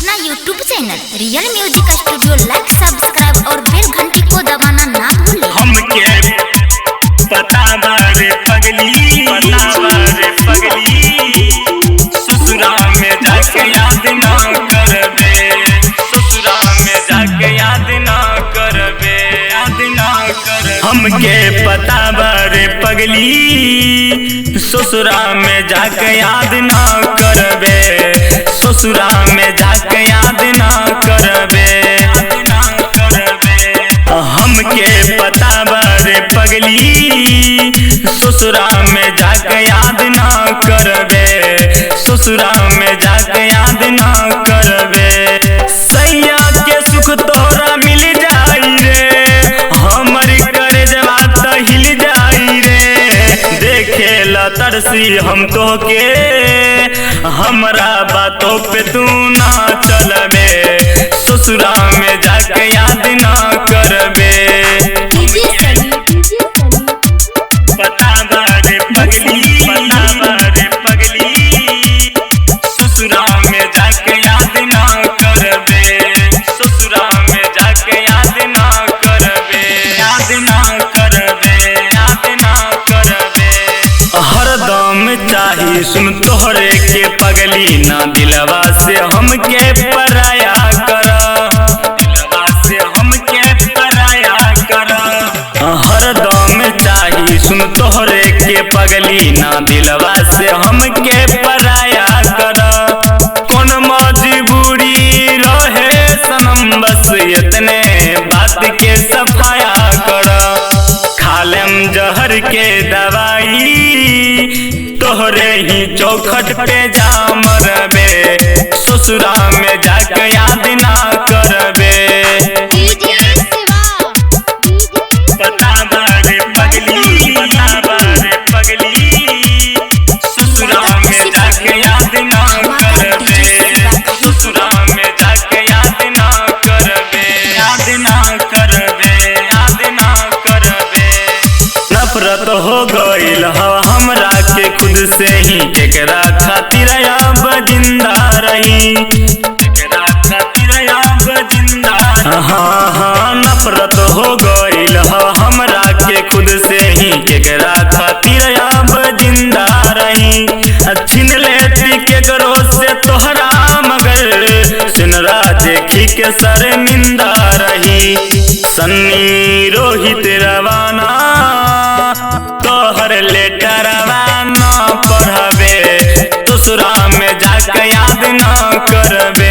अपना YouTube channel real music studio like subscribe और bell घंटी को दबाना ना भूलें। हमके पता बारे पगली, पता बारे पगली, ससुरा में जाके याद ना करबे, ससुरा में जाके याद ना करबे, याद ना करबे। हमके पता बारे पगली, ससुरा में जाके याद ना करबे, ससुरा में जाके याद ना करबे, ना करबे। हमके पता बारे पगली, ससुरा में जाके याद ना करबे, ससुरा में जाके याद ना करबे। सैया के सुख तोरा मिल जाई रे, हमर करजवा त हिल जाई रे। देखे ला तरसी हम तोहके, हमरा बातों पे तू ना चलबे, ससुरा में जाके याद ना करबे। पता बारे पगली, पता बारे पगली, ससुरा में जाके याद ना करबे, ससुरा में जाके याद ना करबे, याद ना करबे, याद ना करबे। हरदम चाही सुन तोहरे के पगली, ना दिलवा से हमके पराया कर, दिलवा से हमके पराया कर। हरदम चाही सुन तोहरे के पगली, ना दिलवा से हमके पराया कर। कौन मजबूरी रहे सनम, बस इतने बात के सफाया कर। खालम जहर के दवाई, तोहरे ही चौखट पे जा मरबे, ससुरा में जाके याद ना करबे। पता बारे पगली, पता बारे पगली, ससुरा में जाके याद ना करबे, ससुरा में जाके याद ना करबे, याद ना करबे, याद ना करबे। नफरत हो गइल हमरा के खुद से ही, केकरा खातिर अब जिंदा रही, केकरा खातिर अब जिंदा। हाँ हाँ नफरत हो गइल हमरा के खुद से ही, केकरा खातिर अब जिंदा रही। छीन लेती केकरो से तोहरा, मगर सिनरा देखी के शर्मिंदा रही। सन्नी रोहित रवाना तोहर लेटरवा ना पढ़बे, ससुरा में जाके याद ना करबे।